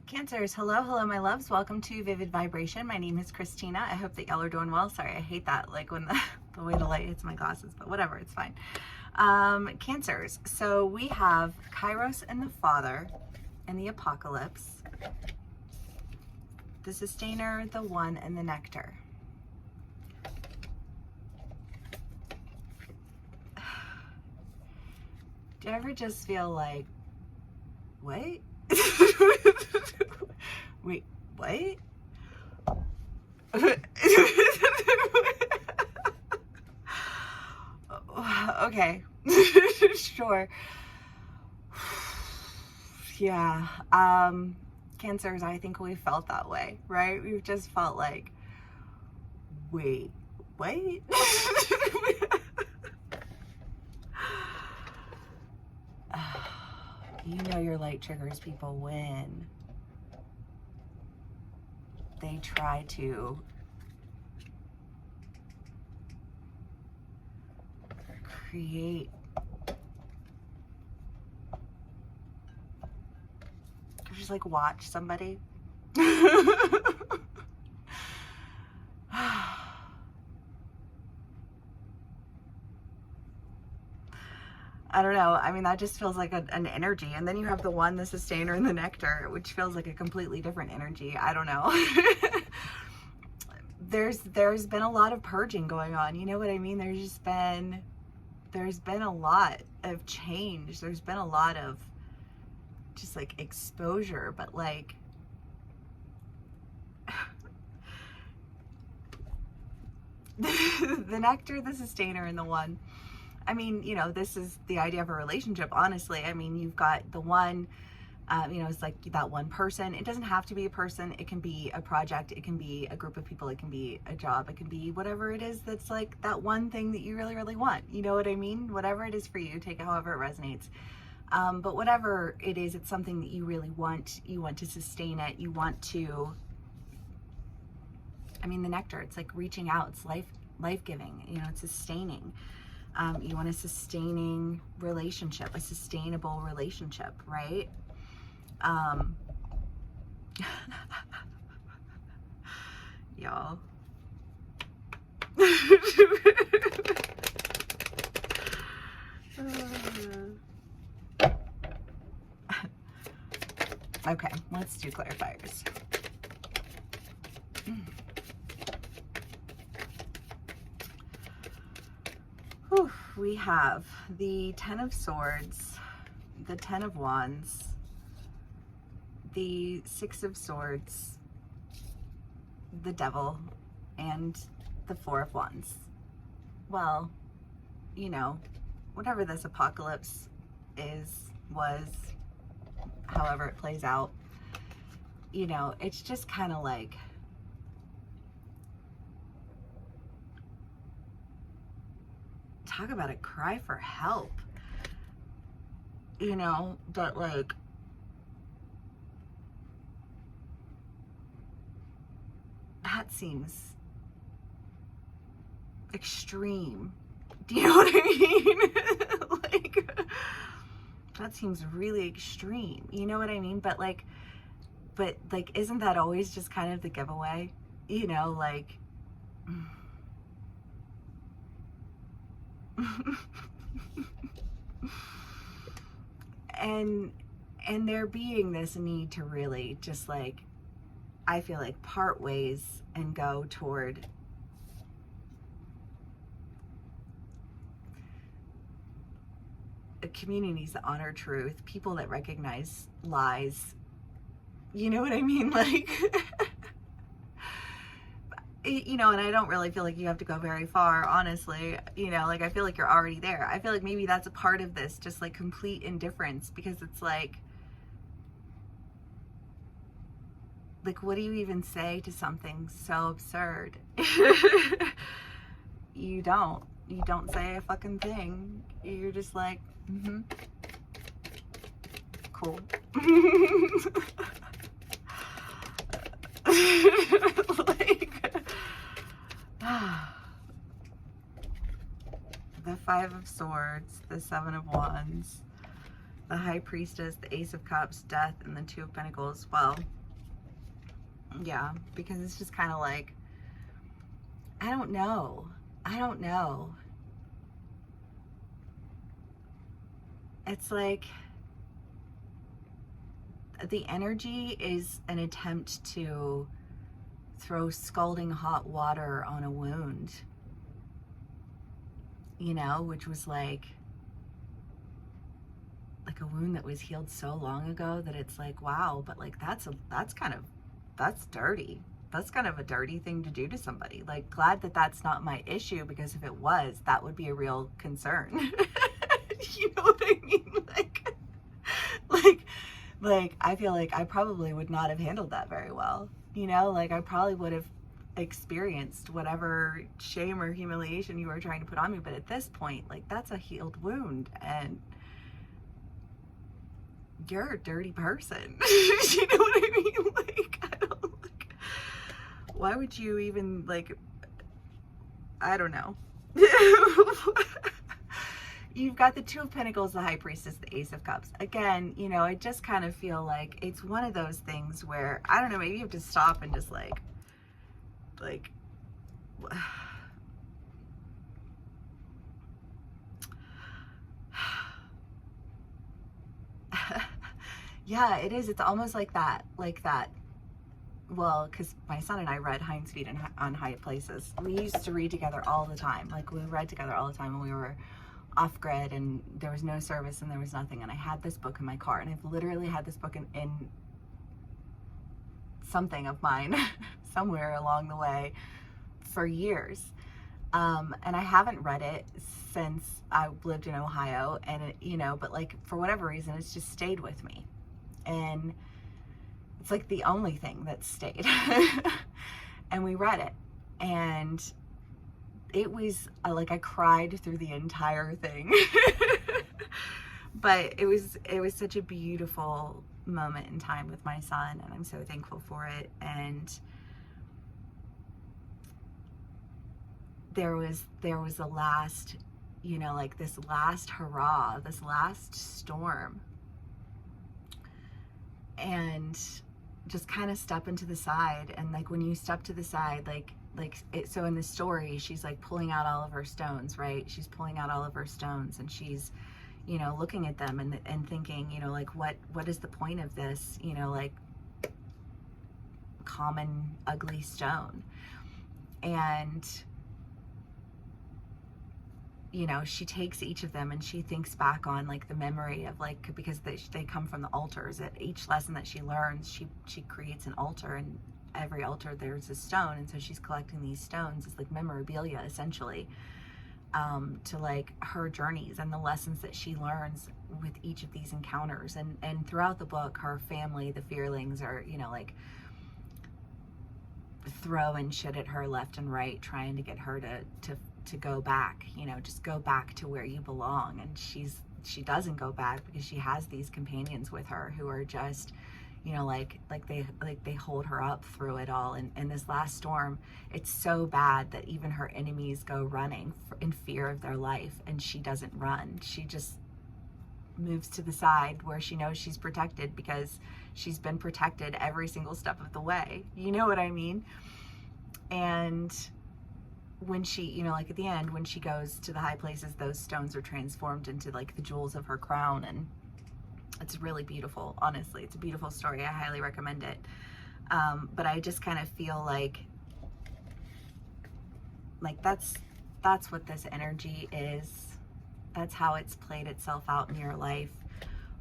Cancers, hello, my loves. Welcome to Vivid Vibration. My name is Christina. I hope that y'all are doing well. Sorry, I hate that, like when the way the light hits my glasses, but whatever, it's fine. Cancers, so we have Kairos and the Father and the Apocalypse, the Sustainer, the One, and the Nectar. Do you ever just feel like, wait? Wait, what? Okay. Sure. Yeah. Cancers, I think we felt that way, right? We've just felt like, wait, wait. You know your light triggers people when they try to create just like watch somebody. I don't know. I mean, that just feels like an energy. And then you have the One, the Sustainer, and the Nectar, which feels like a completely different energy. I don't know. There's been a lot of purging going on. You know what I mean? There's been a lot of change. There's been a lot of just like exposure, but like the Nectar, the Sustainer, and the One. I mean, you know, this is the idea of a relationship, honestly. I mean, you've got the One, you know, it's like that one person. It doesn't have to be a person. It can be a project. It can be a group of people. It can be a job. It can be whatever it is that's like that one thing that you really, really want. You know what I mean? Whatever it is for you, take it however it resonates. But whatever it is, it's something that you really want. You want to sustain it. You want to, I mean, the Nectar, it's like reaching out. It's life-giving, you know, it's sustaining. You want a sustaining relationship, a sustainable relationship, right? Y'all. Okay, let's do clarifiers. Whew, we have the Ten of Swords, the Ten of Wands, the Six of Swords, the Devil, and the Four of Wands. Well, you know, whatever this apocalypse was, however it plays out, you know, it's just kind of like, talk about a cry for help, you know, but like, that seems extreme. Do you know what I mean? Like, that seems really extreme. You know what I mean? But like, isn't that always just kind of the giveaway? You know, like, and there being this need to really just like, I feel like part ways and go toward communities that honor truth, people that recognize lies. You know what I mean? Like, you know, and I don't really feel like you have to go very far, honestly. You know, like, I feel like you're already there. I feel like maybe that's a part of this, just like complete indifference, because it's like, what do you even say to something so absurd? You don't say a fucking thing. You're just like, cool. Like, the Five of Swords, the Seven of Wands, the High Priestess, the Ace of Cups, Death, and the Two of Pentacles. Well, yeah, because it's just kind of like, I don't know. I don't know. It's like the energy is an attempt to throw scalding hot water on a wound, you know, which was like a wound that was healed so long ago that it's like, wow, but like that's dirty. That's kind of a dirty thing to do to somebody. Like, glad that that's not my issue, because if it was, that would be a real concern. You know what I mean? Like I feel like I probably would not have handled that very well. You know, like I probably would have experienced whatever shame or humiliation you were trying to put on me. But at this point, like, that's a healed wound, and you're a dirty person. You know what I mean? Like, I don't, like, why would you even, like, I don't know. You've got the Two of Pentacles, the High Priestess, the Ace of Cups. Again, you know, I just kind of feel like it's one of those things where, I don't know, maybe you have to stop and just like, yeah, it is. It's almost like that, well, because my son and I read Heinz Feet on High Places. We used to read together all the time. Like, we read together all the time when we were off grid and there was no service and there was nothing. And I had this book in my car, and I've literally had this book in something of mine somewhere along the way for years. And I haven't read it since I lived in Ohio, and it, you know, but like for whatever reason, it's just stayed with me. And it's like the only thing that stayed. And we read it, and it was like I cried through the entire thing. But it was such a beautiful moment in time with my son, and I'm so thankful for it. And there was a last, you know, like this last hurrah, this last storm, and just kind of stepping to the side. And like when you step to the side, like it, so in the story, she's like pulling out all of her stones, right? She's pulling out all of her stones, and she's, you know, looking at them and thinking, you know, like what is the point of this, you know, like common ugly stone. And you know, she takes each of them and she thinks back on like the memory of, like, because they come from the altars. At each lesson that she learns, she creates an altar, and every altar there's a stone. And so she's collecting these stones as like memorabilia, essentially, to like her journeys and the lessons that she learns with each of these encounters. And throughout the book, her family, the Fearlings, are, you know, like throwing shit at her left and right, trying to get her to go back, you know, just go back to where you belong. And she doesn't go back, because she has these companions with her who are just, you know, like they hold her up through it all. And in this last storm, it's so bad that even her enemies go running in fear of their life, and she doesn't run. She just moves to the side where she knows she's protected, because she's been protected every single step of the way. You know what I mean? And when she, you know, like at the end, when she goes to the high places, those stones are transformed into like the jewels of her crown. And it's really beautiful. Honestly, it's a beautiful story. I highly recommend it. But I just kind of feel like that's what this energy is. That's how it's played itself out in your life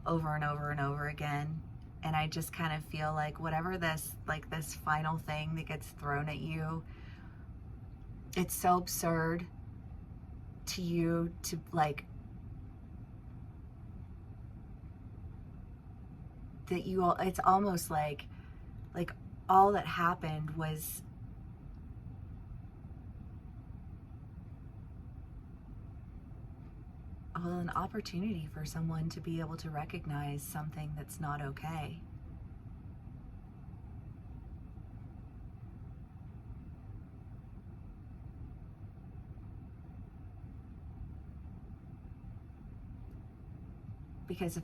over and over and over again. And I just kind of feel like whatever this final thing that gets thrown at you, it's so absurd to you to like, that you all, it's almost like all that happened was an opportunity for someone to be able to recognize something that's not okay. Because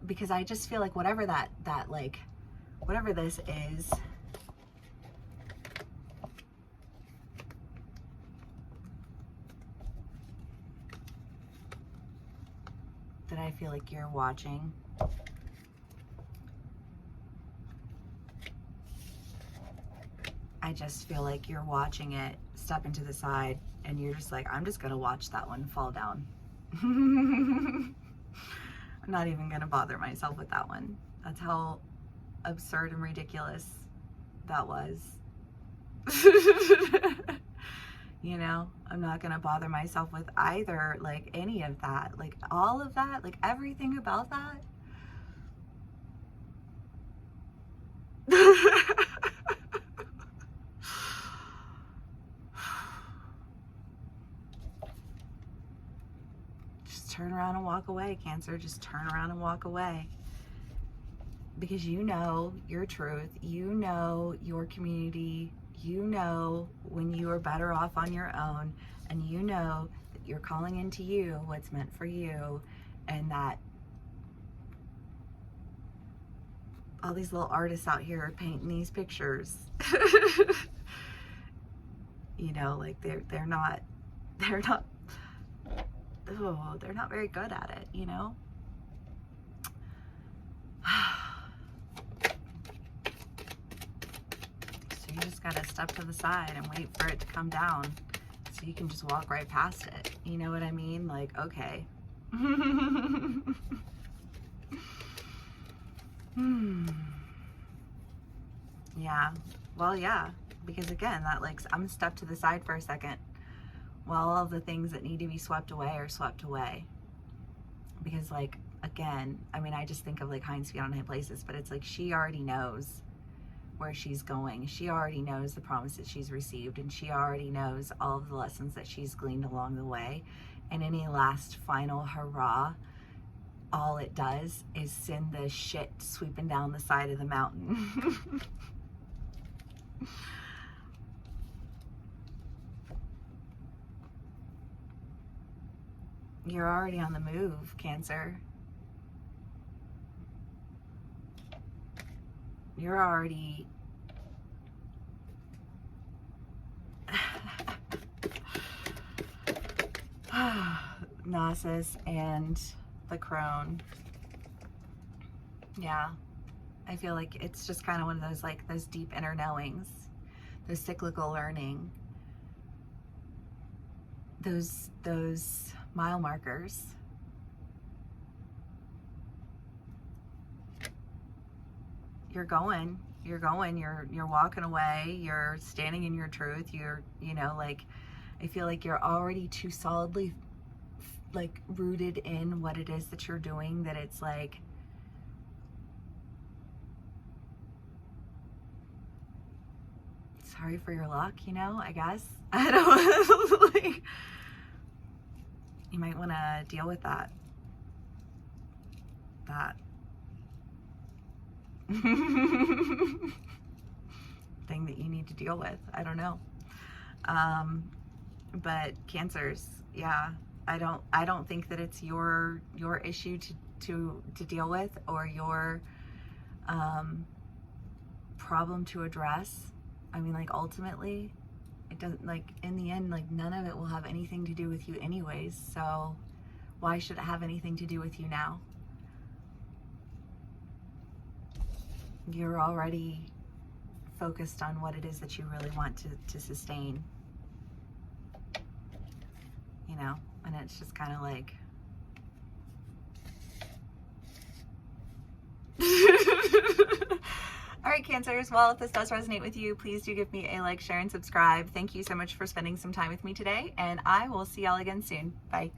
because I just feel like whatever whatever this is, that I feel like you're watching, I just feel like you're watching it step into the side and you're just like, I'm just gonna watch that one fall down. I'm not even gonna bother myself with that one. That's how absurd and ridiculous that was. You know, I'm not gonna bother myself with either, like any of that, like all of that, like everything about that. Just turn around and walk away, Cancer. Just turn around and walk away. Because you know your truth, you know your community, you know when you are better off on your own, and you know that you're calling into you what's meant for you, and that all these little artists out here are painting these pictures. You know, like they're not oh, they're not very good at it, you know? So you just gotta step to the side and wait for it to come down so you can just walk right past it. You know what I mean? Like, okay. Yeah. Well, yeah. Because again, that like, I'm gonna step to the side for a second while all of the things that need to be swept away are swept away. Because like, again, I mean, I just think of like hinds feet on high places, but it's like she already knows where she's going. She already knows the promises she's received, and she already knows all of the lessons that she's gleaned along the way. And any last final hurrah, all it does is send the shit sweeping down the side of the mountain. You're already on the move, Cancer. You're already Gnosis and the crone. Yeah, I feel like it's just kind of one of those, like, those deep inner knowings, those cyclical learning, those mile markers. You're going, you're walking away, you're standing in your truth, you know, like, I feel like you're already too solidly, like, rooted in what it is that you're doing, that it's like, sorry for your luck, you know, I guess. I don't like, you might want to deal with that thing that you need to deal with. I don't know. But Cancers, yeah, I don't think that it's your issue to deal with, or your problem to address. I mean, like, ultimately it doesn't, like, in the end, like, none of it will have anything to do with you anyways, so why should it have anything to do with you now? You're already focused on what it is that you really want to sustain, you know, and it's just kind of like, all right, Cancers, well, if this does resonate with you, please do give me a like, share, and subscribe. Thank you so much for spending some time with me today, and I will see y'all again soon. Bye.